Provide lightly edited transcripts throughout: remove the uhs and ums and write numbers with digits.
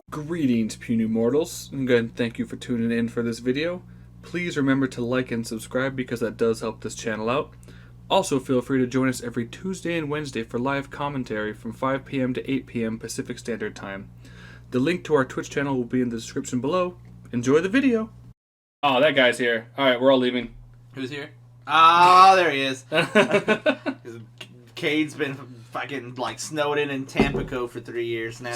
Greetings, puny mortals, and again, thank you for tuning in for this video. Please remember to like and subscribe because that does help this channel out. Also, feel free to join us every Tuesday and Wednesday for live commentary from 5 p.m. to 8 p.m. Pacific Standard Time. The link to our Twitch channel will be in the description below. Enjoy the video! Oh, that guy's here. Alright, we're all leaving. Who's here? Oh, there he is. Cade's been fucking like snowed in Tampico for 3 years now.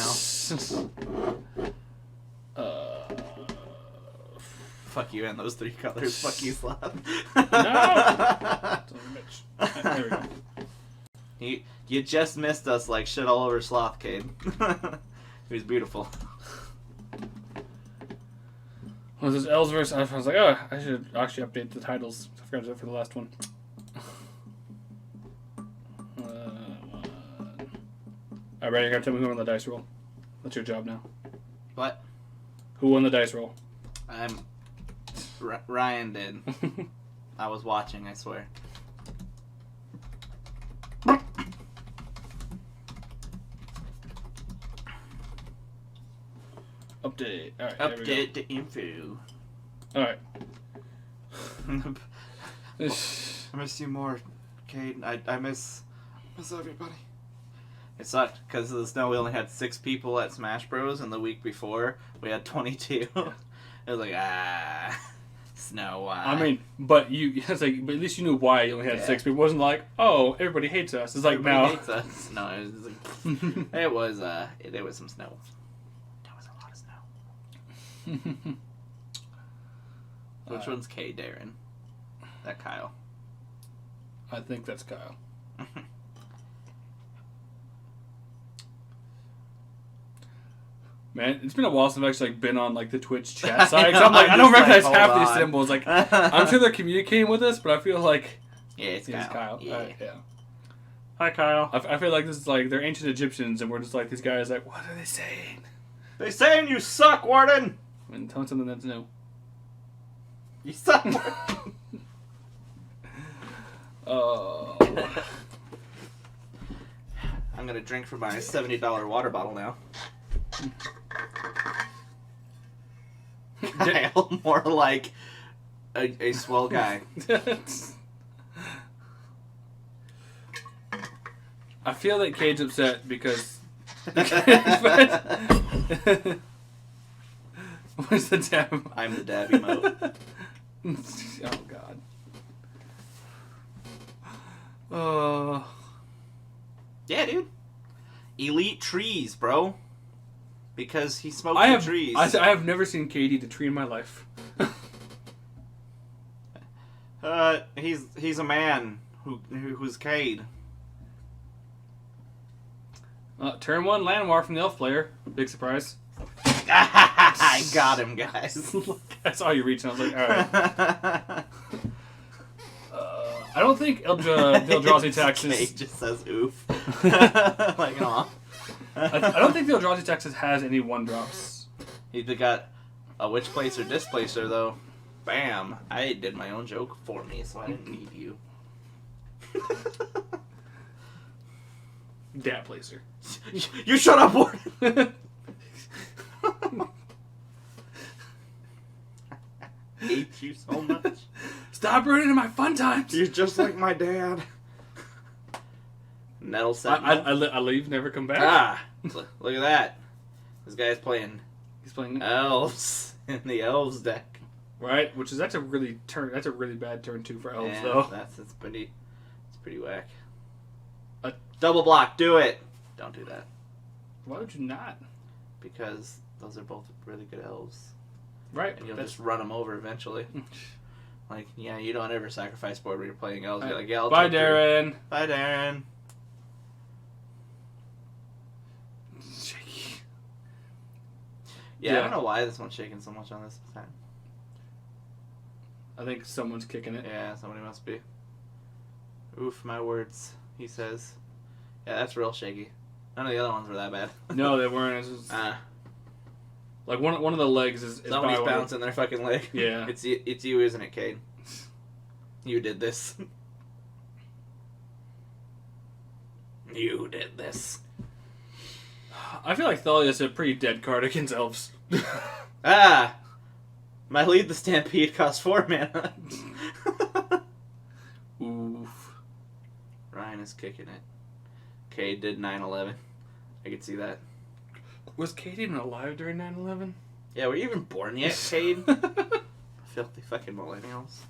Fuck you and those 3 colors. Fuck you, Sloth. No! There we go. You just missed us like shit all over Sloth, Cade. He was beautiful. Was this elves versus? I was like, oh, I should actually update the titles. I forgot to do it for the last one. Alright, ready? You gotta tell me who won the dice roll. That's your job now. What? Who won the dice roll? Ryan did. I was watching, I swear. Update. Alright, Update the info. Alright. I miss you more, Cade. I miss everybody. It sucked because of the snow. We only had 6 people at Smash Bros. And the week before we had 22. It was like snow. I mean, but it's like, but at least you knew why you only had 6 people. It wasn't like, oh, everybody hates us. It's like everybody now. Hates us. No, it was like, it was there was some snow. There was a lot of snow. Which one's K, Darren? That Kyle. I think that's Kyle. Man, it's been a while since I've actually been on like the Twitch chat side. I'm like, I don't recognize half these symbols. Like, I'm sure they're communicating with us, but I feel like it's Kyle. Yeah. Yeah. Hi, Kyle. I feel like this is like they're ancient Egyptians, and we're just like these guys. Like, what are they saying? They saying you suck, Warden. And tell me something that's new. You suck. Oh. I'm gonna drink from my $70 water bottle now. Kyle, more like a swell guy. I feel that Cade's upset because. Where's the dab? I'm the dab emote. Oh God. Oh. Yeah, dude. Elite trees, bro. Because he smoked trees. I have never seen Cade eat a tree in my life. He's a man who's Cade. Turn 1 land war from the elf player. Big surprise. I got him, guys. I saw you reach and I was like, alright. I don't think the eldrazi taxes... Cade just says oof. Like, aw. I don't think the eldrazi taxes has any 1-drops. He's got a witch placer, displacer, though. Bam. I did my own joke for me, so I didn't need you. Dat placer. You shut up, Warden! I hate you so much. Stop ruining my fun times! You're just like my dad. Nettle Sentinel. I leave, never come back. Ah! Look at that. This guy's playing... He's playing elves in the elves deck. Right? Which is that's a really bad turn 2 for elves, yeah, though. It's pretty whack. Double block, do it! Don't do that. Why would you not? Because those are both really good elves. Right. And you'll just run them over eventually. Like, yeah, you don't ever sacrifice board when you're playing elves. You're like, yeah, bye, Darren. Bye, Darren. Shaky. Yeah, I don't know why this one's shaking so much on this time. I think someone's kicking it. Yeah, somebody must be. Oof, my words, he says. Yeah, that's real shaky. None of the other ones were that bad. No, they weren't. It's just, like one of the legs is somebody's bouncing their fucking leg. Yeah, it's you, isn't it, Cade? You did this. You did this. I feel like Thalia is a pretty dead card against elves. Ah! My Lead the Stampede costs 4 mana. Oof. Ryan is kicking it. Cade did 9/11. I could see that. Was Cade even alive during 9/11? Yeah, were you even born yet, Cade? Filthy fucking millennials.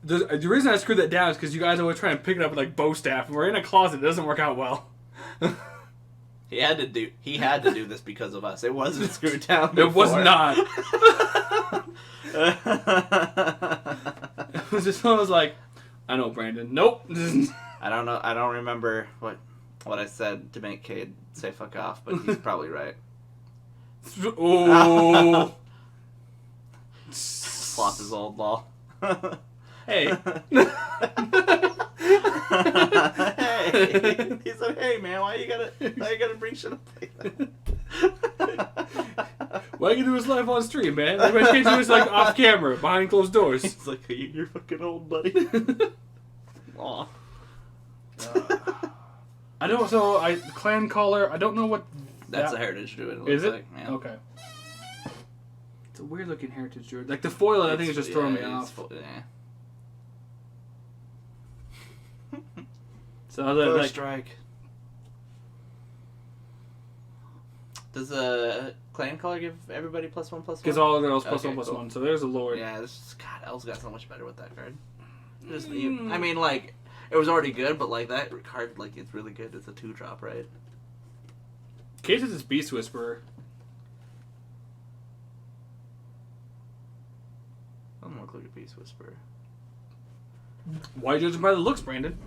The reason I screwed that down is because you guys always try and pick it up with like bow staff, and we're in a closet. It doesn't work out well. He had to do this because of us. It wasn't screwed down before. It was not. It was just one was like, I know, Brandon. Nope. I don't know. I don't remember what I said to make Cade say fuck off, but he's probably right. Oh. Sloth is old law. Hey. Hey. He said, "Hey, man, why you gotta bring shit up like that?" Why you do this live on stream, man? Everybody can't do this like off camera, behind closed doors. He's like, "You're fucking old, buddy." Aw. I don't. So clan caller. I don't know what. That's a heritage druid. Is it? Like, yeah. Okay. It's a weird looking heritage druid. Like the foil, I think is just throwing me off. Yeah. So like, strike. Does a clan color give everybody +1/+1? gives all of their elves Okay, +1/+1. cool. So there's a lord. Yeah, God, Elves got so much better with that card. I mean, like, it was already good, but like that card, like, it's really good. It's a 2-drop, right? Case is Beast Whisperer. Doesn't look like a Beast Whisperer. Why are you judging by the looks, Brandon?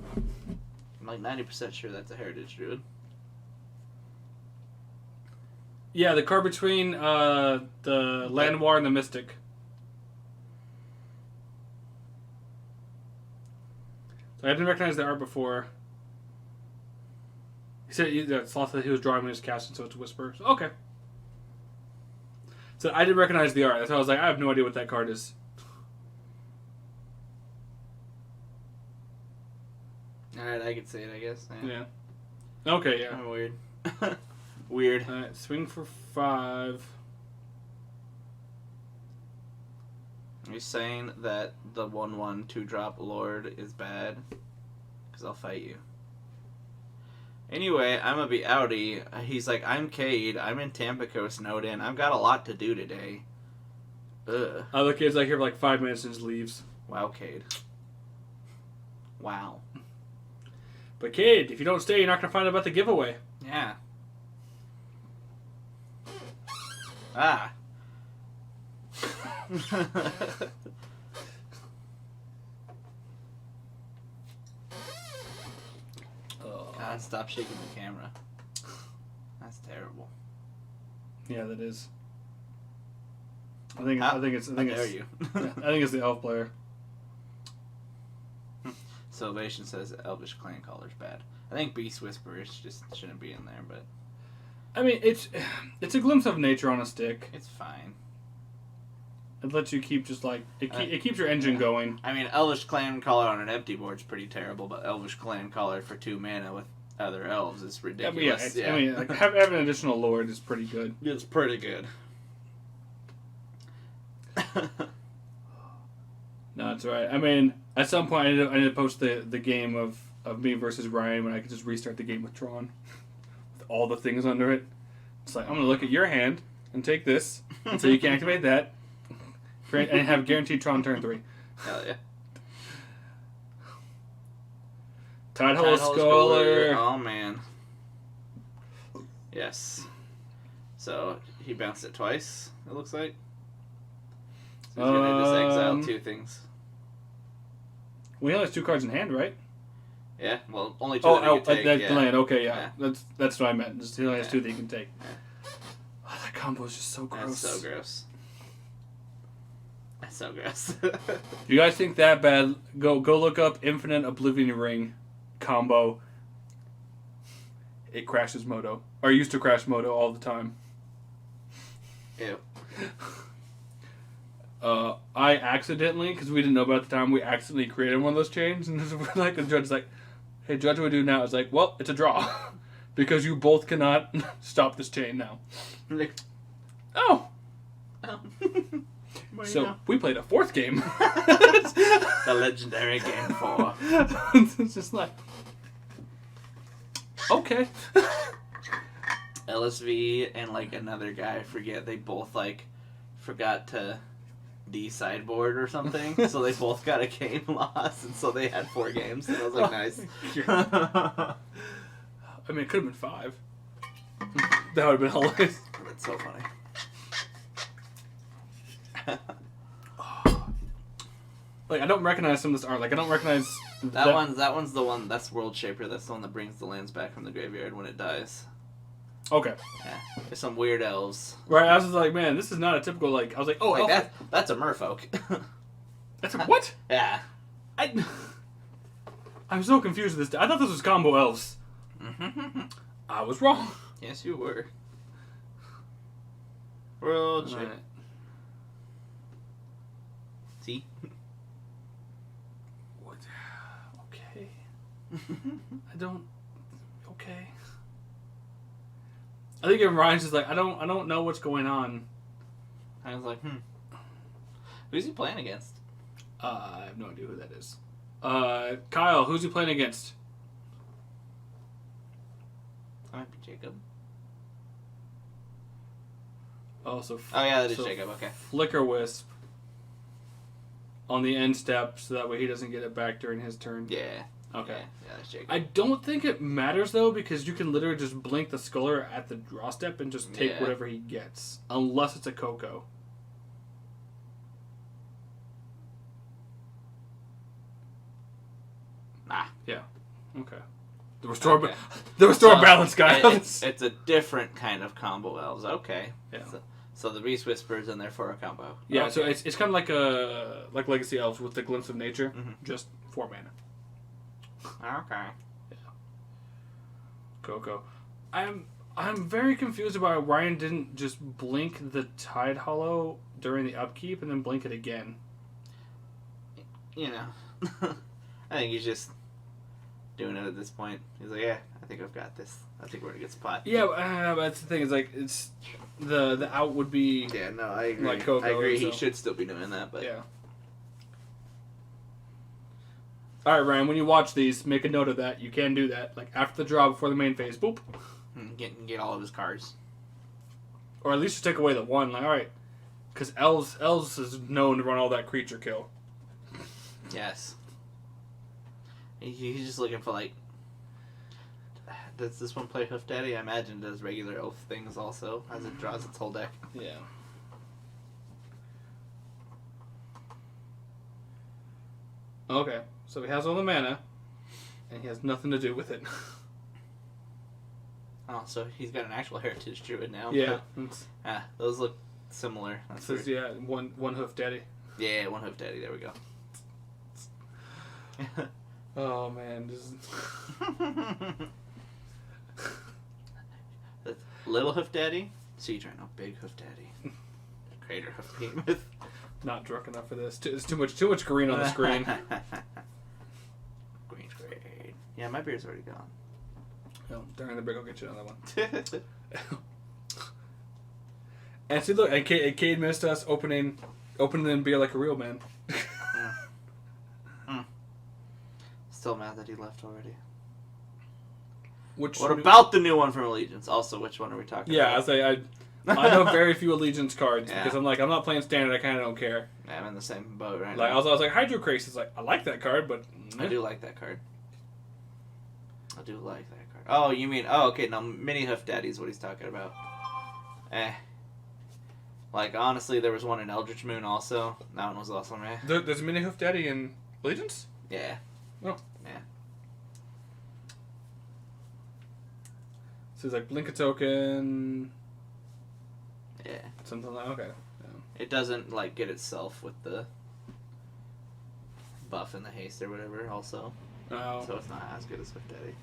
I'm like 90% sure that's a heritage druid. Yeah, the card between the Lanoir and the Mystic. So I didn't recognize the art before. He said Sloth that he was drawing when he was casting, so it's a Whisper. So, okay. So I didn't recognize the art. That's why I was like, I have no idea what that card is. Alright, I can see it, I guess. Yeah. Okay, yeah. Kinda weird. Weird. Alright, swing for 5. Are you saying that the 1/1 2-drop Lord is bad? Because I'll fight you. Anyway, I'm gonna be outie. He's like, I'm Cade. I'm in Tampico, snowed in. I've got a lot to do today. Ugh. Other kid's like here for like 5 minutes and just leaves. Wow, Cade. Wow. But Cade, if you don't stay, you're not gonna find out about the giveaway. Yeah. Ah. God, stop shaking the camera. That's terrible. Yeah, that is. I think How it's dare you? Yeah, I think it's the elf player. Salvation says Elvish Clan Caller's bad. I think Beast Whisperers just shouldn't be in there, but I mean, it's a glimpse of nature on a stick. it's fine. It lets you keep just like it keeps your engine going. I mean, Elvish Clan Caller on an empty board's pretty terrible, but Elvish Clan Caller for 2 mana with other elves is ridiculous. I mean, like having an additional lord is pretty good. It's pretty good. No, that's right. I mean, at some point I need to post the game of me versus Ryan when I could just restart the game with Tron with all the things under it. It's like I'm gonna look at your hand and take this, and so you can activate that, and have guaranteed Tron turn 3. Hell yeah. Tidehole Scholar. Oh man. Yes. So he bounced it twice. It looks like. So he's gonna just exile 2 things. We only have 2 cards in hand, right? Yeah. Well, only 2 that you can take. That's Yeah. land. Okay, yeah. That's what I meant. Just he only has Yeah. 2 that you can take. Oh, that combo is just so gross. That's so gross. That's so gross. If you guys think that bad, go look up Infinite Oblivion Ring combo. It crashes Moto. Or used to crash Moto all the time. Ew. I accidentally, because we didn't know about it at the time, we accidentally created one of those chains, and like the judge's like, "Hey, judge, what do we do now?" It's like, "Well, it's a draw, because you both cannot stop this chain now." Like, oh. Well, So we played a fourth game. The legendary game 4. It's just like, okay. LSV and like another guy, I forget, they both like forgot to sideboard or something, so they both got a game loss, and so they had 4 games, and I was like, nice. I mean, it could have been 5. That would have been hilarious. That's so funny. Like, I don't recognize some of this art. Like, I don't recognize That one's the one, that's World Shaper, that's the one that brings the lands back from the graveyard when it dies. Okay. Yeah. There's some weird elves. Right, I was just like, man, this is not a typical, like, I was like, oh, like that's a merfolk. That's a what? Yeah. I'm so confused with this. I thought this was combo elves. I was wrong. Yes, you were. World Shaper. Right. See? What? Okay. I don't. Okay. I think even Ryan's just like, I don't know what's going on. I was like, who's he playing against? I have no idea who that is. Kyle, who's he playing against? That might be Jacob. Oh, so Oh yeah, that is Jacob. Okay. Flicker Wisp on the end step, so that way he doesn't get it back during his turn. Yeah. Okay. Yeah, that's Jacob. I don't think it matters though, because you can literally just blink the Sculler at the draw step and just take whatever he gets, unless it's a Coco. Nah. Yeah. Okay. The restore balance guy. It's a different kind of combo elves. Okay. Yeah. So the Beast Whisper's in there for a combo. Yeah. Okay. So it's kind of like Legacy Elves with the Glimpse of Nature, just 4 mana. Okay. Yeah. Coco. I'm very confused about why Ryan didn't just blink the Tide Hollow during the upkeep and then blink it again. You know, I think he's just doing it at this point. He's like, yeah, I think I've got this. I think we're gonna get spot. Yeah, but that's the thing. Is like it's the out would be. Yeah, no, I agree. Like Coco, I agree. so. He should still be doing that, but Yeah. All right, Ryan. When you watch these, make a note of that. You can do that, like after the draw, before the main phase. Boop. Get all of his cards. Or at least just take away the one. Like, all right, because elves is known to run all that creature kill. Yes. He's just looking for like. Does this one play Hoof Daddy? I imagine it does regular elf things also as it draws its whole deck. Yeah. Okay, so he has all the mana, and he has nothing to do with it. Oh, so he's got an actual Heritage Druid now. Yeah. Those look similar. That's Says weird. yeah, one hoof daddy. Yeah, one Hoof Daddy. There we go. Oh man, this is... That's Little Hoof Daddy. Sea Giant, Big Hoof Daddy. Crater Hoof Behemoth. not drunk enough for this. There's too much green on the screen. Green's great. Yeah, my beer's already gone. No, during the break I'll get you another one. And see, look, and Cade missed us opening beer like a real man. Still mad that he left already. What about the new one from Allegiance? Also, which one are we talking Yeah, about? I know very few Allegiance cards Yeah. because I'm not playing Standard. I kind of don't care. Yeah, I'm in the same boat right Like now. I was like Hydro Crace is like I like that card, but I do like that card. Oh, you mean okay? No, Mini Hoof Daddy is what he's talking about. Like honestly, there was one in Eldritch Moon also. That one was awesome, man. There's a Mini Hoof Daddy in Allegiance? Yeah. Oh. Yeah. So it's like blink a token. Yeah. Something like okay. Yeah. It doesn't like get itself with the buff and the haste or whatever. Also. Oh. So it's not as good as Hoof Daddy.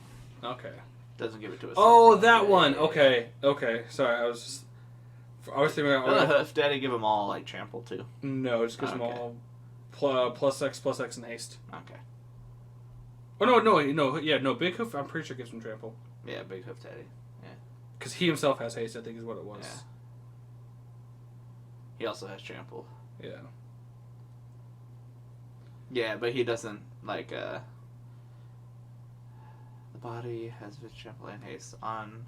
Okay. Doesn't give it to us. Oh, that one. Okay. Okay. Sorry, I was just I was thinking Doesn't about... Hoof Daddy give them all, like, trample, too? No, it just gives them all plus X and haste. Okay. Oh, no, Big Hoof, I'm pretty sure gives him trample. Yeah, Big Hoof Daddy. Yeah. Because he himself has haste, I think is what it was. Yeah. He also has trample. Yeah. Yeah, but he doesn't, like, the body has trample and haste on...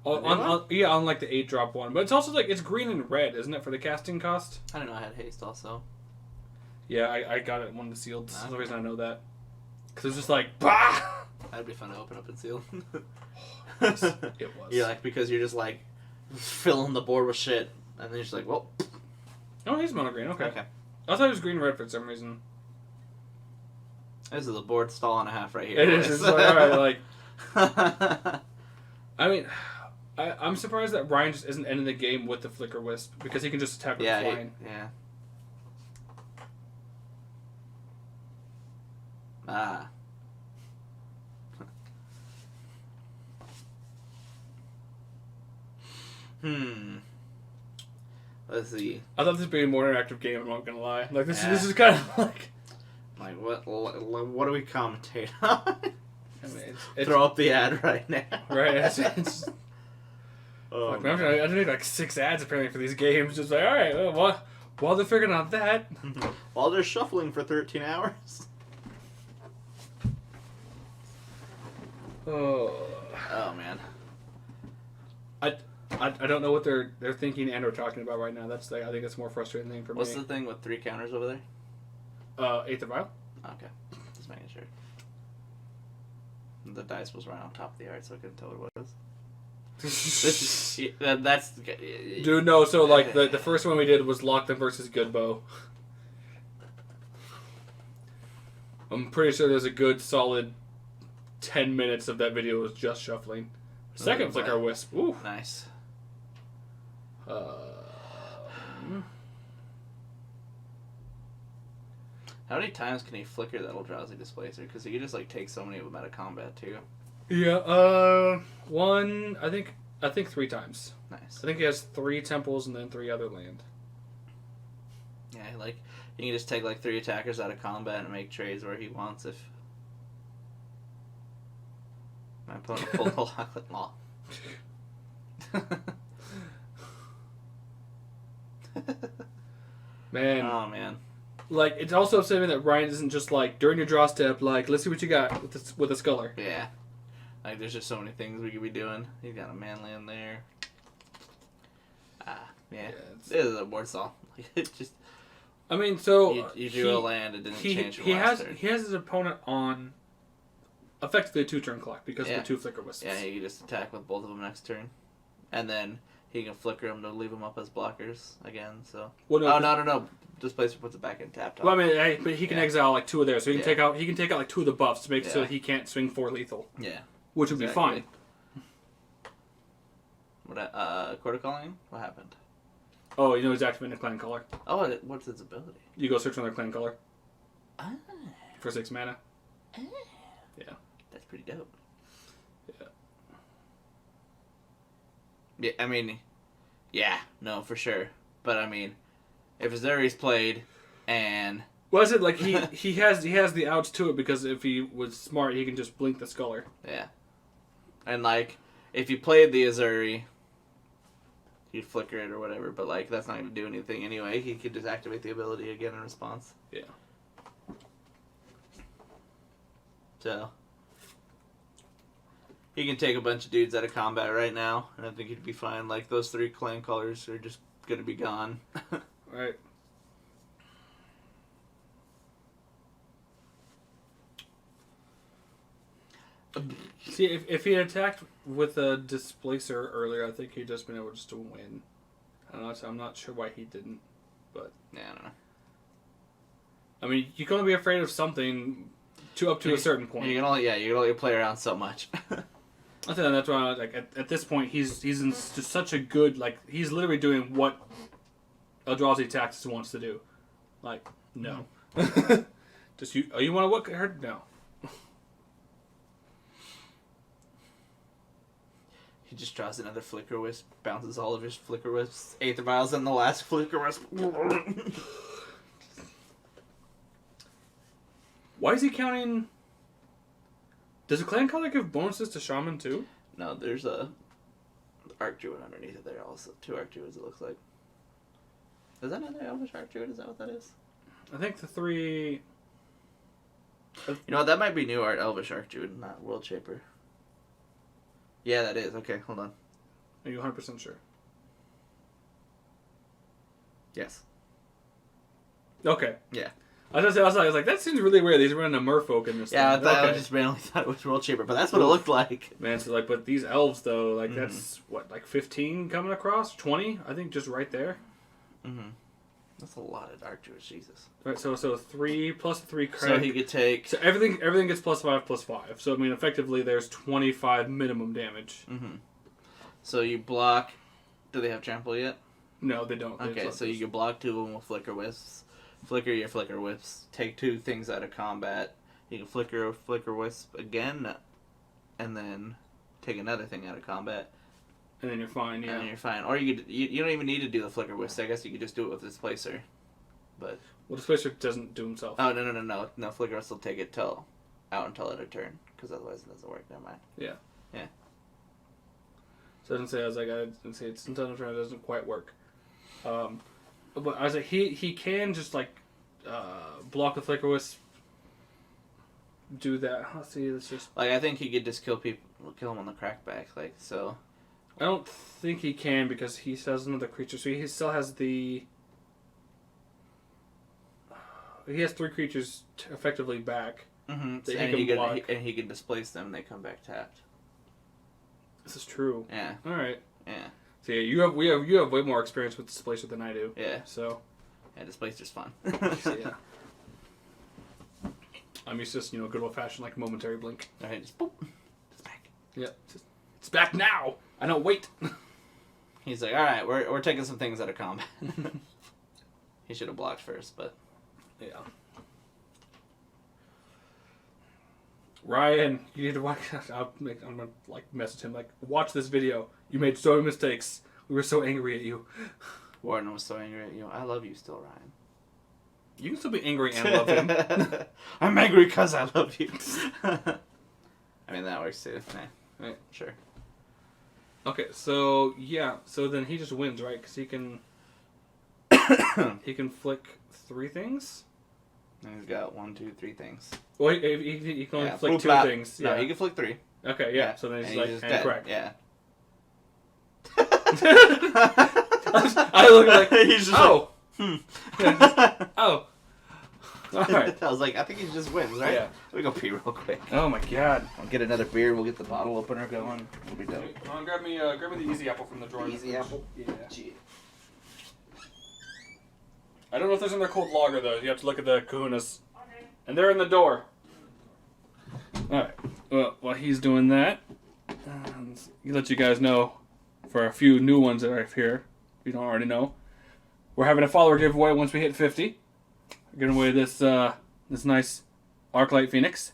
on like the 8-drop one. But it's also like, it's green and red, isn't it, for the casting cost? I don't know, I had haste also. Yeah, I got it in one of the sealed. That's the reason I know that. Because it's just like, bah! That'd be fun to open up and seal. It was. You're like, because you're just like, filling the board with shit. And then you're just like, well... Oh, he's mono green, okay. Okay. I thought it was green and red for some reason. This is a board stall and a half right here. It is. It's like, alright, like... I mean... I'm surprised that Ryan just isn't ending the game with the Flicker Wisp, because he can just attack with flying. Yeah. Ah. Let's see. I thought this would be a more interactive game, I'm not gonna lie. Like, this is kind of like... Like, what do we commentate on? I mean, it's throw up the ad right now. Right, it's Oh, like, I need like 6 ads apparently for these games. Just like, alright, well, while they're figuring out that... While they're shuffling for 13 hours. Oh man. I don't know what they're thinking and or talking about right now. That's I think that's a more frustrating thing for me. What's the thing with 3 counters over there? 8th of Vial. Okay, just making sure. The dice was right on top of the art, so I couldn't tell what it was. That's Dude, no. So like the first one we did was Lockdown versus Goodbow. I'm pretty sure there's a good solid 10 minutes of that video was just shuffling. Second Flicker Wisp. Ooh. Nice. How many times can he flicker that eldrazi displacer? Because he can just like take so many of them out of combat too. Yeah. One. I think 3 times. Nice. I think he has 3 temples and then 3 other land. Yeah, like he can just take like 3 attackers out of combat and make trades where he wants if my opponent pulled a Locklet Law. Man. Oh man. Like, it's also upsetting that Ryan isn't just like, during your draw step, like, let's see what you got with a Sculler. Yeah. Like, there's just so many things we could be doing. He's got a man land there. Yeah. This is a board stall. It just... I mean, so... You drew a land, it didn't change from he last has turn. He has his opponent on effectively a 2-turn clock because of the 2 Flicker Wisps. Yeah, he can just attack with both of them next turn. And then he can flicker them to leave them up as blockers again, so... Well, no, no. Displacer puts it back in tap top. Well, I mean, but he can exile like 2 of theirs, so he can Yeah. take out like 2 of the buffs to make so that he can't swing 4 lethal. Yeah. Which would be fine. Quarter calling? What happened? Oh, you know he's activating a clan color. Oh, what's its ability? You go search on their clan color. Ah. For 6 mana. Ah. Yeah. That's pretty dope. Yeah. Yeah, I mean, yeah, no, for sure. But I mean, if Azuri's played, and well, I said like he has the outs to it because if he was smart, he can just blink the Sculler. Yeah, and like if you played the Azuri, he'd flicker it or whatever. But like that's not going to do anything anyway. He could just activate the ability again in response. Yeah. So he can take a bunch of dudes out of combat right now, and I think he'd be fine. Like those 3 clan colors are just going to be gone. Right. See, if he had attacked with a Displacer earlier, I think he'd just been able just to win. I'm not sure why he didn't, but... Yeah, I don't know. I mean, you can only be afraid of something up to a certain point. You can only play around so much. I think that's why, like, at this point, he's in just such a good, like, he's literally doing what Eldrazi Tactics wants to do. Like, no. Just you want to look at her? No. He just draws another Flicker Wisp, bounces all of his Flicker Wisps, Aether Vials, and the last Flicker Wisp. Why is he counting... Does the clan color give bonuses to Shaman too? No, there's a Archdruid underneath it there also. 2 Archdruids it looks like. Is that another Elvish Archdruid? Is that what that is? I think the 3... You know what, that might be new art Elvish Archdruid, not World Shaper. Yeah, that is. Okay, hold on. Are you 100% sure? Yes. Okay. Yeah. I was like, that seems really weird. He's running a merfolk in this Yeah, thing. I just randomly thought it was World Shaper, but that's what it looked like. Man, so like, but these elves though, like that's what, like 15 coming across, 20, I think, just right there. Mm-hmm. That's a lot of Dark Druids, Jesus. Right, so 3 plus 3 credit. So he could take. So everything gets +5/+5. So I mean, effectively, there's 25 minimum damage. Mm-hmm. So you block. Do they have trample yet? No, they don't. Okay, so you can block 2 of them with Flicker Wisps. Flicker your Flicker Wisps. Take 2 things out of combat. You can flicker a Flicker Wisp again, and then take another thing out of combat. And then you're fine, yeah. And you're fine. Or you don't even need to do the Flicker Wisp. I guess you could just do it with Displacer. But well, Displacer doesn't do himself. oh, no. No, Flicker Wisp will take it out until end of turn. Because otherwise it doesn't work. Never mind. Yeah. Yeah. So I didn't say, I didn't say it's until end of turn, it doesn't quite work. But I was like, he can just like block the Flicker Wisp, do that. Let's see, let's just... Like, I think he could just kill him on the crackback, like, so... I don't think he can because he has another creature, so he still has the... He has 3 creatures effectively back. Mm-hmm. That and he can displace them and they come back tapped. This is true. Yeah. Alright. Yeah. So yeah, you have way more experience with Displacer than I do. Yeah. So... Yeah, Displacer's fun. So, yeah. I'm used to just, good old-fashioned, like, momentary blink. Alright, just boop. It's back. Yeah. It's back now! I don't wait! He's like, alright, we're taking some things out of combat. He should have blocked first, but... Yeah. Ryan, you need to watch... I'm gonna, message him, watch this video. You made so many mistakes. We were so angry at you. Warden was so angry at you. I love you still, Ryan. You can still be angry and love him. I'm angry because I love you. I mean, that works too. Yeah, right. Sure. Okay, so, yeah. So then he just wins, right? Because he can... he can flick 3 things? And he's got 1, 2, 3 things. Well, he can only flick 2 things. No, Yeah. he can flick 3. Okay, yeah. So then he's just dead. correct. Yeah. I look like, he's just oh. Alright. I was like, I think he just wins, right? Yeah. Let me go pee real quick. Oh my god. I'll get another beer. We'll get the bottle opener going. We'll be done. Grab me the easy apple from the drawer. Easy apple? Yeah. Gee. I don't know if there's another cold lager though. You have to look at the kahunas. Okay. And they're in the door. Alright. Well, while he's doing that, I'll let you guys know for a few new ones that are here, if you don't already know. We're having a follower giveaway once we hit 50. We're giving away this nice Arclight Phoenix.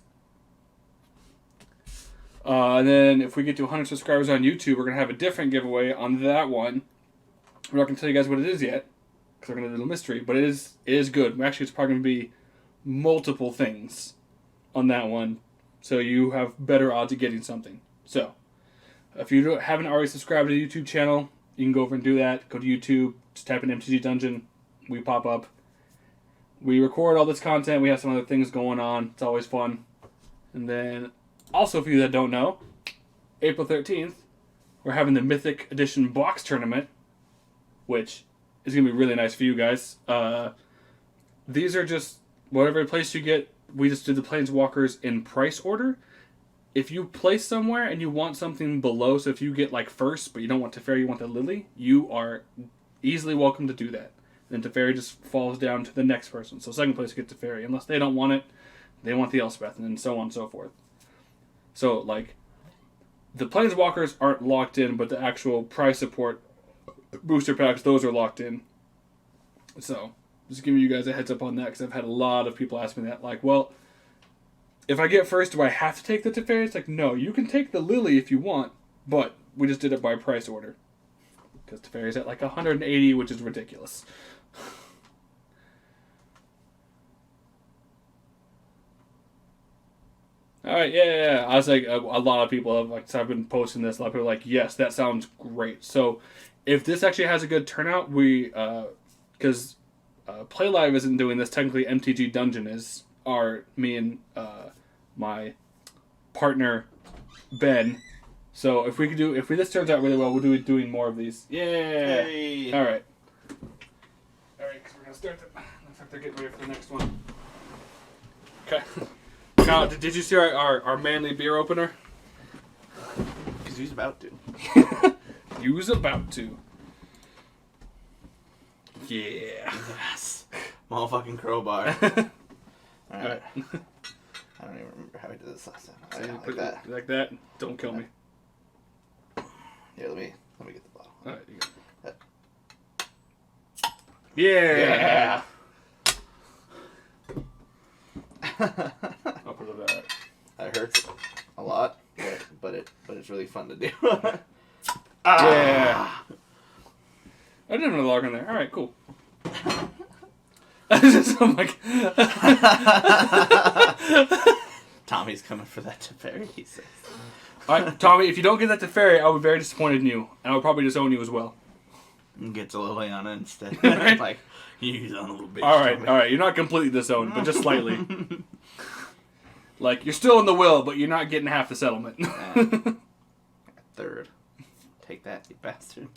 And then if we get to 100 subscribers on YouTube, we're going to have a different giveaway on that one. We're not going to tell you guys what it is yet, because we're going to do a little mystery, but it is good. Actually, it's probably going to be multiple things on that one, so you have better odds of getting something. So, if you haven't already subscribed to the YouTube channel, you can go over and do that. Go to YouTube, just type in MTG Dungeon, we pop up. We record all this content, we have some other things going on, it's always fun. And then, also for you that don't know, April 13th, we're having the Mythic Edition box tournament, which is going to be really nice for you guys. These are just, whatever place you get, we just did the Planeswalkers in price order. If you place somewhere and you want something below, so if you get first, but you don't want Teferi, you want the Lily, you are easily welcome to do that. Then Teferi just falls down to the next person. So second place gets Teferi. Unless they don't want it, they want the Elspeth, and then so on and so forth. So, the Planeswalkers aren't locked in, but the actual prize support booster packs, those are locked in. So, just giving you guys a heads up on that, because I've had a lot of people ask me that. Well, if I get first, do I have to take the Teferi? It's no, you can take the Lily if you want, but we just did it by price order. Because Teferi's at like 180, which is ridiculous. All right, yeah. I was like, a lot of people have like, so I've been posting this. A lot of people are like, yes, that sounds great. So, if this actually has a good turnout, because Play Live isn't doing this. Technically, MTG Dungeon is. Me and my partner Ben. So if this turns out really well, we'll be doing more of these. Yeah. Hey. All right. Because we're gonna start. Looks like they're getting ready for the next one. Okay. Now, did you see our manly beer opener? Because he's about to. You was about to. Yeah. Yes. Motherfucking crowbar. Alright. I don't even remember how we did this last time. Oh, yeah, like that. Like that? Don't kill me. Here, let me get the bottle. Alright, you go. Yeah! I'll put it that. That hurts a lot, but it's really fun to do. Yeah! I didn't have a log in there. Alright, cool. I'm like... Tommy's coming for that Teferi, he says. Alright, Tommy, if you don't get that Teferi, I'll be very disappointed in you. And I'll probably disown you as well. And get to Liliana instead. Right? Like, you son of a bitch. Alright, you're not completely disowned, but just slightly. Like, you're still in the will, but you're not getting half the settlement. Third. Take that, you bastard.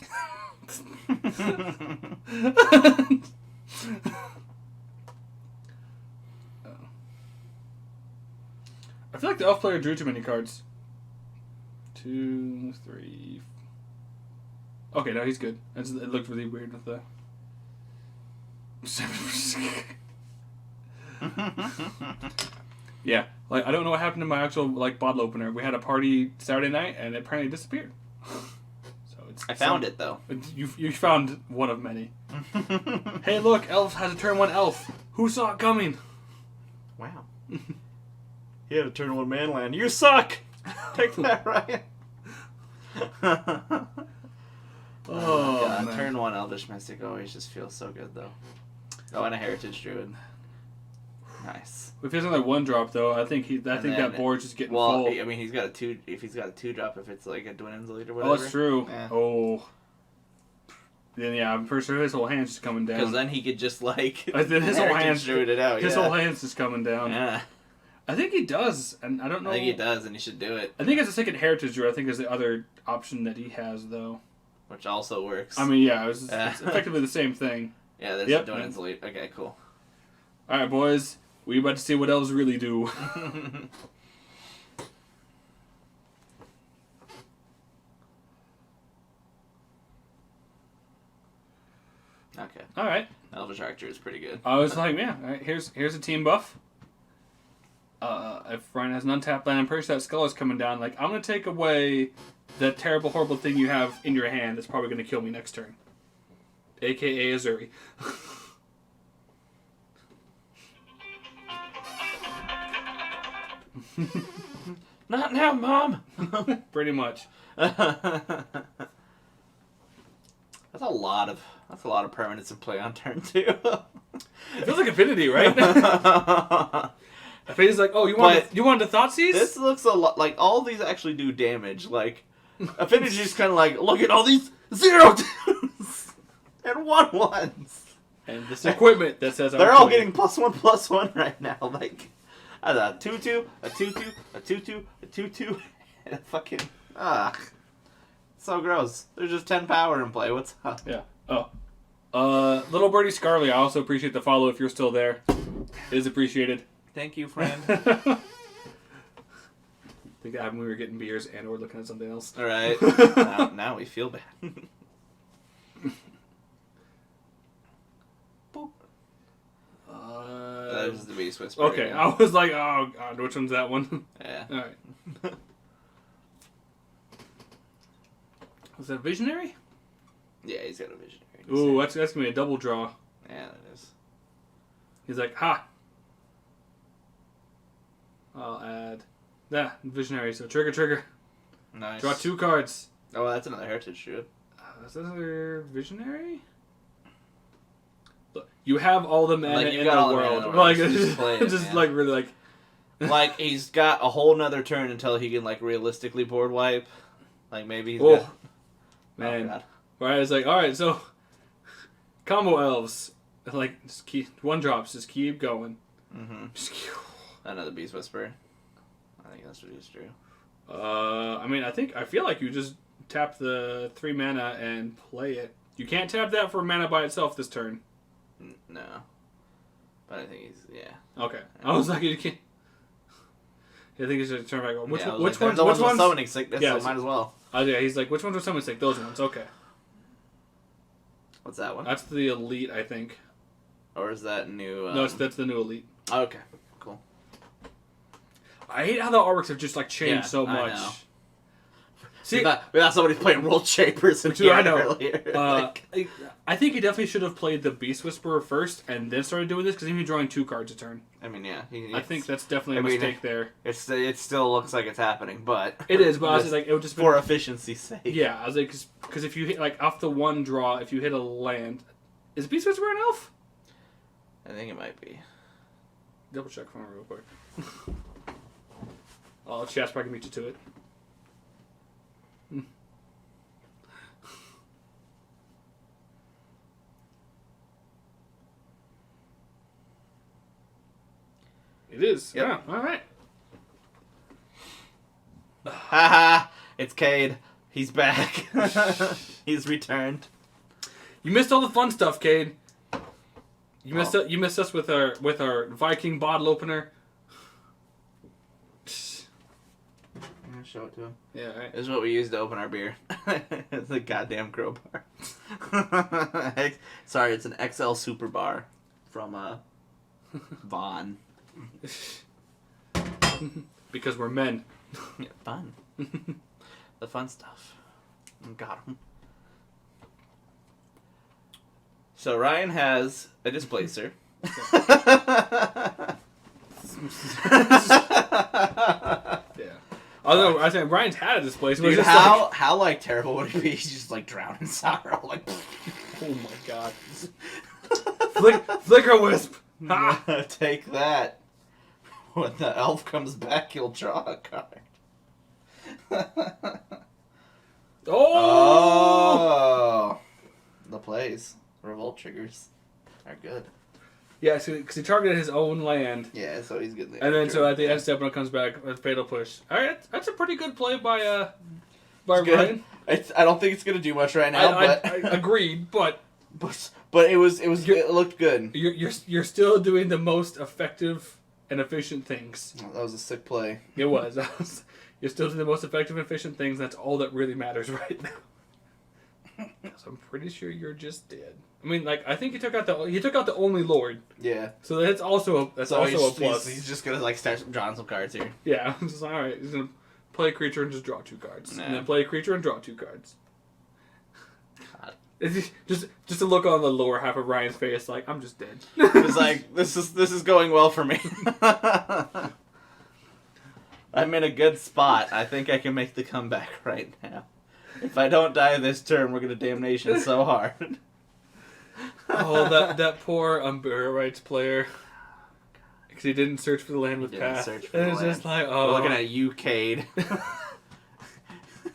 I feel like the elf player drew too many cards. 2, 3. Okay, no, he's good. It looked really weird with the. Yeah, like I don't know what happened to my actual like bottle opener. We had a party Saturday night and it apparently disappeared. So I found it though. You found one of many. Hey, look, elf has a turn 1 elf. Who saw it coming? Wow. He had a turn 1 man land. You suck. Take that, Ryan. Oh God, man. Turn 1 Elvish Mystic always just feels so good though. Oh, and a Heritage Druid. Nice. If he has another 1-drop though, I think that board's just getting full. I mean, he's got a 2. If he's got a 2-drop, if it's like a Dwin Insolite or whatever. Oh, that's true. Yeah. Oh. Then yeah, I'm pretty sure his whole hand's just coming down. Because then he could just like. Then his whole hand's Druid it out. His whole hand's just coming down. Yeah. I think he does, and I don't know. I think he does, and he should do it. I think it's a second Heritage Druid. I think is the other option that he has though. Which also works. I mean, yeah, it's effectively the same thing. Yeah, there's a Dwin Insolite. Okay, cool. All right, boys. We about to see what elves really do. Okay. All right. Elvish Archer is pretty good. I was like, yeah. All right, here's a team buff. If Ryan has an untapped land, I'm pretty sure that skull is coming down. Like, I'm gonna take away that terrible, horrible thing you have in your hand that's probably gonna kill me next turn. AKA Azuri. Not now, Mom. Pretty much. That's a lot of permanents in play on turn 2. It feels like Affinity, right? Affinity's like, oh, you want to Thoughtseize? This looks a lot like all these actually do damage. Like Affinity's just kind of like, look at all these 0/2s and 1/1s. And this equipment that says they're all getting +1/+1 right now. Like a 2/2, a 2/2, a 2/2, a 2/2, and a fucking so gross. There's just 10 power in play. What's up? Yeah. Oh. Little Birdie Scarly, I also appreciate the follow if you're still there. It is appreciated. Thank you, friend. I think that happened when we were getting beers and we're looking at something else. All right. now we feel bad. Boop. That is the Beast Whisperer. Okay, again. I was like, oh god, which one's that one? Yeah. All right. Was that Visionary? Yeah, he's got a Visionary. Ooh, that's gonna be a double draw. Yeah, it is. He's like, ha! I'll add that Visionary, so trigger. Nice. Draw 2 cards. Oh, that's another heritage druid. Is that another visionary? Look, you have all the mana Like, in the world. Like, just play it, just man. like really like. Like, he's got a whole nother turn until he can like realistically board wipe. Like maybe he's Oh, got... man. Oh, God. Right, it's like, alright, so combo elves. Like, just keep 1-drops, just keep going. Mm-hmm. Just keep... Another Beast Whisperer. I think that's what he's drew. I mean, I feel like you just tap the 3 mana and play it. You can't tap that for mana by itself this turn. No. But I think he's, yeah. Okay. I was like, you can't. I think it's a turn back. Which yeah, which like, ones? Which one's summoning sickness, Yeah, so might as well. Oh yeah, he's like, which ones are summon sick? Those ones. Okay. What's that one? That's the elite, I think. Or is that new? No, that's the new elite. Okay, cool. I hate how the artworks have just like changed so much. I know. See, without somebody playing World Shapers in Dude, here I know. earlier. I think he definitely should have played the Beast Whisperer first and then started doing this because he'd be drawing 2 cards a turn. I mean, yeah. I think that's definitely a mistake there. It still looks like it's happening, but It is, but I was like, it would just for efficiency's sake. Yeah, I was like, because if you hit like off the 1 draw, if you hit a land, is Beast Whisperer an elf? I think it might be. Double check for me real quick. Oh, chat's probably gonna beat you to it. It is. Yep. Yeah. All right. Haha! It's Cade. He's back. He's returned. You missed all the fun stuff, Cade. You missed us with our Viking bottle opener. I'm gonna show it to him. Yeah. Right. This is what we use to open our beer. It's a goddamn crowbar. Sorry, it's an XL Super Bar from Vaughn. Because we're men. Yeah, fun. The fun stuff. Got him. So Ryan has a displacer. Yeah. Although I said Ryan's had a displacer. Dude, how like terrible would it be? He's just like drowning in sorrow. Like, oh my god. Flicker Wisp. Ha! Take that. When the elf comes back, he'll draw a card. Oh! The plays. Revolt triggers are good. Yeah, because he targeted his own land. Yeah, so he's getting the And then so at the end step when it comes back, a fatal push. All right, that's a pretty good play by Ryan. I don't think it's gonna do much right now, but I agreed, but it looked good. You're still doing the most effective and efficient things. That was a sick play. It was. You're still doing the most effective and efficient things. That's all that really matters right now. So I'm pretty sure you're just dead. I mean, like I think he took out the only Lord. Yeah. So that's also a plus. He's just gonna like start drawing some cards here. Yeah. Just, all right. He's gonna play a creature and just draw 2 cards, Nah. and then play a creature and draw 2 cards. God. It's just a look on the lower half of Ryan's face, like I'm just dead. It's like this is going well for me. I'm in a good spot. I think I can make the comeback right now. If I don't die this turn, we're gonna damnation so hard. Oh, that poor Umbra Rights player. Because he didn't search for the land with path. It's just like, oh. We're looking at you, Cade.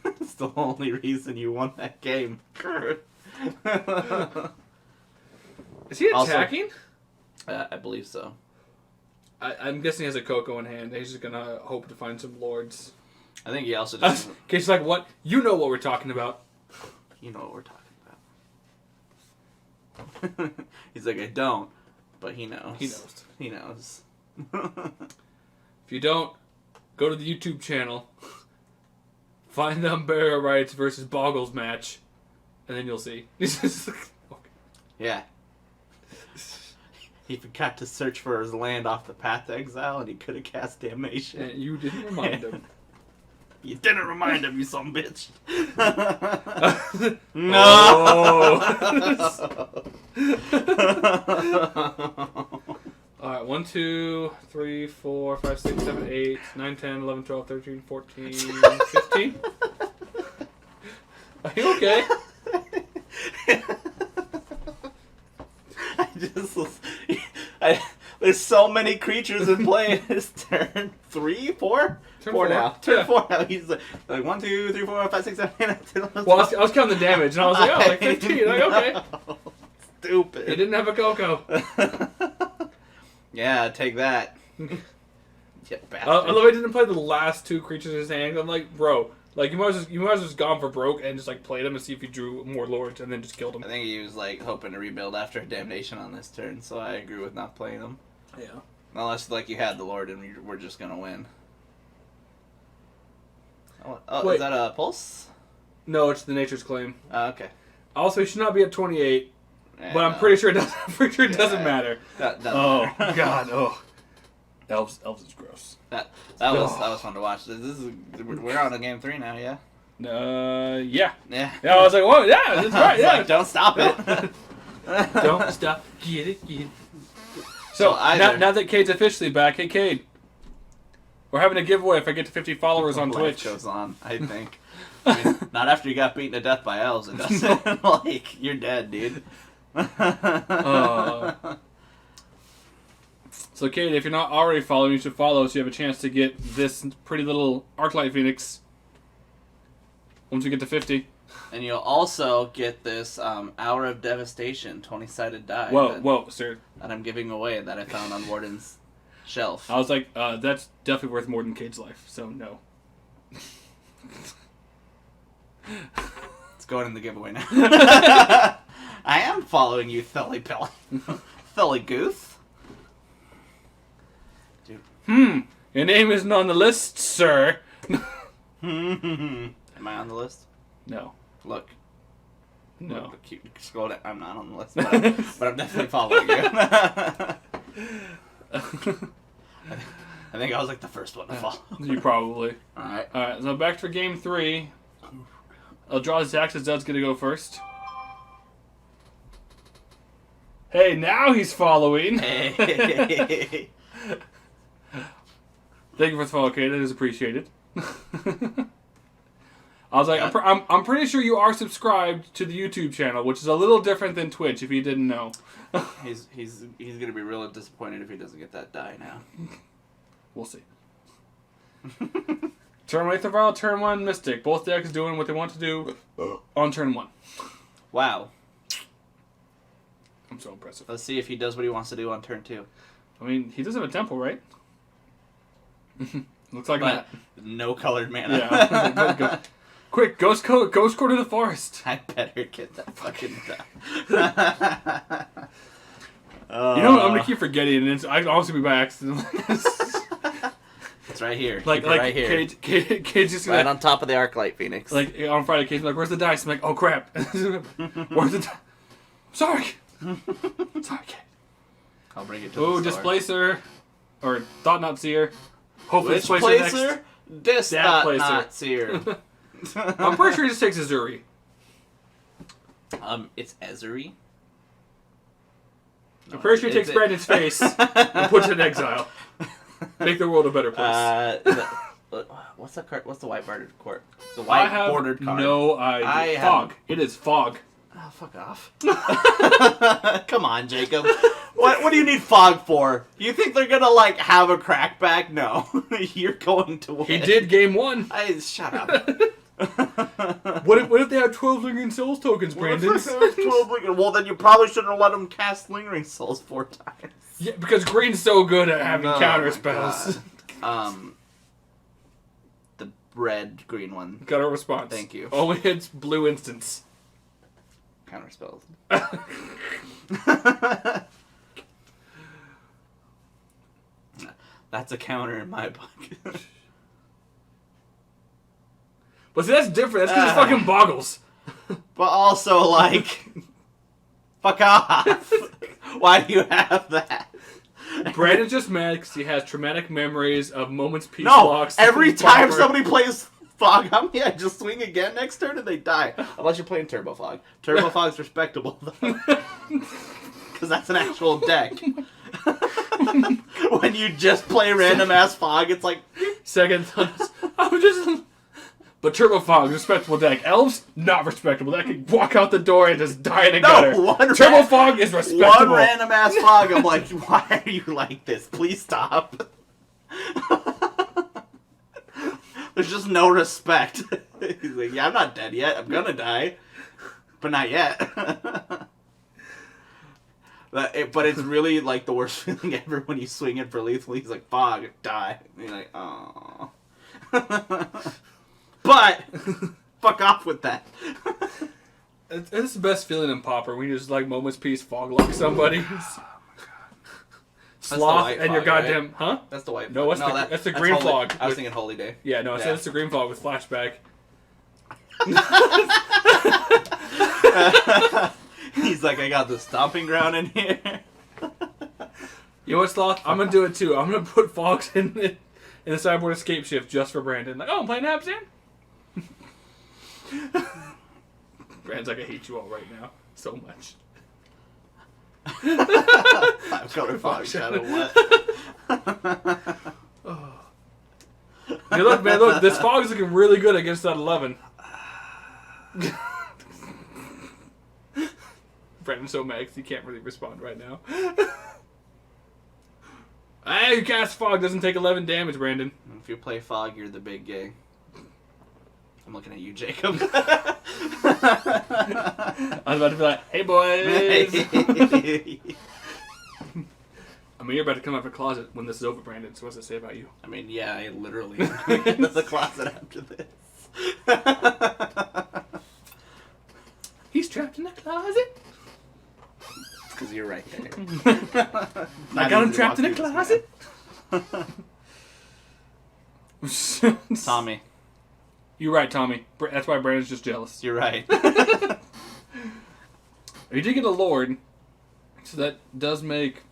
It's the only reason you won that game. Is he attacking? I believe so. I'm guessing he has a Coco in hand. He's just gonna hope to find some lords. I think he also just... Okay, she's like, what? You know what we're talking about. You know what we're talking about. He's like, I don't, but he knows. He knows. He knows. If you don't, go to the YouTube channel, find the Umbra Rights versus Boggles match, and then you'll see. Okay. Yeah. He forgot to search for his land off the path to exile, and he could have cast damnation. And you didn't remind him. You didn't remind him, you son of a bitch. No! Alright, 1, 2, 3, 4, 5, 6, 7, 8, 9, 10, 11, 12, 13, 14, 15. Are you okay? There's so many creatures in play. It's turn 3, 4? Turn 4 now. Turn Yeah. 4 now. He's like 1, 2, 3, 4, 5, 6, 7, 8, 9, 10, 11, Well, I was counting the damage, and I was like, oh, like 15. Like, okay. Stupid. He didn't have a Coco. Yeah, take that. Yeah, I love I didn't play the last 2 creatures in his hand. I'm like, bro, like you might as well just gone for broke and just like played him and see if you drew more lords and then just killed him. I think he was like hoping to rebuild after damnation on this turn, so I agree with not playing him. Yeah. Unless like you had the lord and we're just gonna win. Oh, Wait. is that a pulse? No, it's the Nature's Claim. Okay. Also, he should not be at 28, Yeah, but I'm no. pretty sure it doesn't. I'm pretty sure it doesn't Yeah. matter. That doesn't Oh matter. God, oh. Elves is gross. That was fun to watch. This is we're on to game 3 now, yeah. Yeah. Yeah. Yeah, I was like, whoa, yeah, that's right, It's yeah. like, don't stop it. Don't stop, get it. So now that Cade's officially back, hey Cade, we're having a giveaway if I get to 50 followers on Life Twitch. goes on, I think. I mean, not after you got beaten to death by elves. It doesn't. Like, you're dead, dude. So Cade, if you're not already following, you should follow so you have a chance to get this pretty little Arclight Phoenix once we get to 50. And you'll also get this Hour of Devastation 20-sided die. Whoa, sir. That I'm giving away that I found on Warden's shelf. I was like, that's definitely worth more than Cade's life, so no. It's going in the giveaway now. I am following you, Thully Pelly. Thully Goose. Dude. Your name isn't on the list, sir. Am I on the list? No. Look. No. Look, keep scroll down. I'm not on the list, but I'm definitely following you. I think I was like the first one to follow. You probably. Alright. Alright, so back for game 3. Eldrazi Axis does get to go first. Hey, now he's following. Hey. Thank you for the follow, Kate. It is appreciated. I was like, I'm pretty sure you are subscribed to the YouTube channel, which is a little different than Twitch, if you didn't know. He's gonna be really disappointed if he doesn't get that die now. We'll see. Turn 1 Survival, turn 1 Mystic. Both decks doing what they want to do on turn 1. Wow. I'm so impressive. Let's see if he does what he wants to do on turn 2. I mean, he does have a temple, right? Looks like But that. no colored mana. Yeah. Go. Quick, ghost core to the forest. I better get that fucking die. You know what? I'm gonna keep forgetting, and I honestly be by accident. It's right here. like right here. Kate's just Right like, on top of the Arclight Phoenix. like on Friday, Kate's like, "Where's the dice?" I'm like, "Oh crap, where's the dice?" Sorry, Kate. I'll bring it to Oh, the store. Displacer, or Thought Not Seer. Hopefully, Which Displacer placer? next. This That placer. Not placer. seer. I'm pretty sure he just takes Azuri. It's Ezuri. I'm pretty sure he takes Brandon's face and puts it in exile. Make the world a better place. What's that card? What's the white bordered card? The I white have bordered card. no idea. Fog. It is Fog. Oh, fuck off. Come on, Jacob. What do you need Fog for? You think they're gonna, like, have a crackback? No. You're going to win. He did game 1. Shut up. What if they have 12 Lingering Souls tokens, Brandon? Well, then you probably shouldn't have let him cast Lingering Souls 4 times. Yeah, because Green's so good at having Oh counter my spells. The red-green one. Got a response. Thank you. Only hits blue instants. Counter spells. That's a counter in my book. But see, that's different. That's because it fucking boggles. But also, like, fuck off. Why do you have that? Brandon's just mad because he has traumatic memories of moments peace No, blocks. every time Bomber. somebody plays Fog on me, I just swing again next turn and they die. Unless you're playing Turbo Fog. Turbo Fog's respectable, though. Because that's an actual deck. When you just play random ass Fog, it's like... Second thoughts. I'm just... But Turbo Fog, respectable deck. Elves, not respectable. That can walk out the door and just die in a gutter. Turbo Fog is respectable. One random ass fog. I'm like, why are you like this? Please stop. There's just no respect. He's like, yeah, I'm not dead yet. I'm gonna die, but not yet. But it's really like the worst feeling ever when you swing it for lethal. He's like, fog, die. And you're like, oh. But fuck off with that. It's the best feeling in Pauper when you just like moments peace fog lock somebody. Oh my god. Sloth and your goddamn right? That's the white. No, that's the green fog. I was thinking Holy Day. Yeah, no, I said it's the green fog with flashback. He's like, I got the stomping ground in here. You know what, Sloth? I'm gonna do it too. I'm gonna put fogs in the sideboard escape shift just for Brandon. Like, oh, I'm playing Abzan? Brandon's like, I hate you all right now. So much. 5-color fog shadow, what? Hey, look, man, look. This fog is looking really good against that 11. Brandon's so mad because he can't really respond right now. Hey, you cast fog doesn't take 11 damage, Brandon. If you play fog, you're the big gay. I'm looking at you, Jacob. I was about to be like, hey, boys. I mean, you're about to come out of a closet when this is over, Brandon, so what's it say about you? I mean, yeah, I literally went into the closet after this. He's trapped in the closet. Because you're right there. I got him trapped in a closet. Tommy. You're right, Tommy. That's why Brandon's just jealous. You're right. You did get a Lord, so that does make...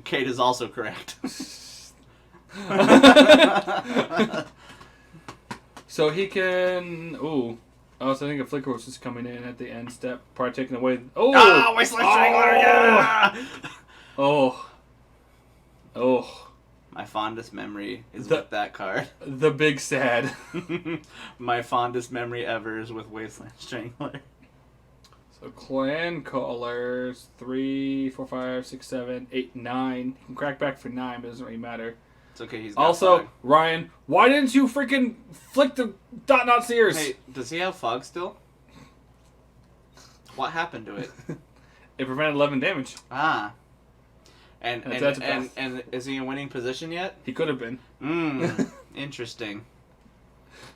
Kate is also correct. So he can... Ooh. Oh, so I think a Flicker Horse is coming in at the end step. Probably taking away... Oh! Ah, Wasteland Strangler, yeah! Oh. Oh. My fondest memory is with that card. The big sad. My fondest memory ever is with Wasteland Strangler. So clan callers 3, 4, 5, 6, 7, 8, 9. He can crack back for 9, but it doesn't really matter. It's okay, he's got Also, fog. Ryan, why didn't you freaking flick the dot sears? Hey, does he have fog still? What happened to it? It prevented 11 damage. Ah. And That's is he in winning position yet? He could have been. Interesting.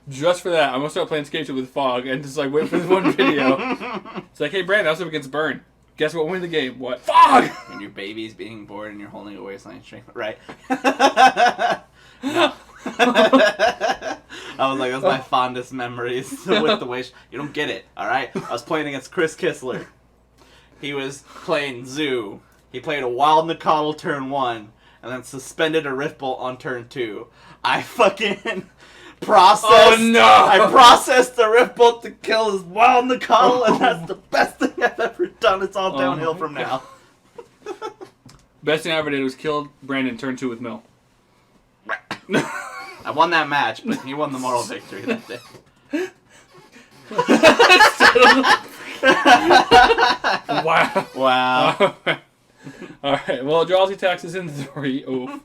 Just for that, I'm gonna start playing Skate with Fog and just like wait for this one video. It's like, hey Brandon, I was up against Burn. Guess what won the game? What? Fog! And your baby's being born and you're holding a Wasteland string. Right. I was like, that's my fondest memories with the Waste. You don't get it, alright? I was playing against Chris Kistler. He was playing Zoo. He played a Wild Nicottle turn 1, and then suspended a Rift Bolt on turn 2. I fucking processed... Oh no! I processed the Rift Bolt to kill his Wild Nicottle, and that's the best thing I've ever done. It's all downhill from now. Best thing I ever did was kill Brandon turn 2 with Mill. I won that match, but he won the moral victory that day. Wow. Wow. Alright, well, Drowsy Tax is in 3. Oof.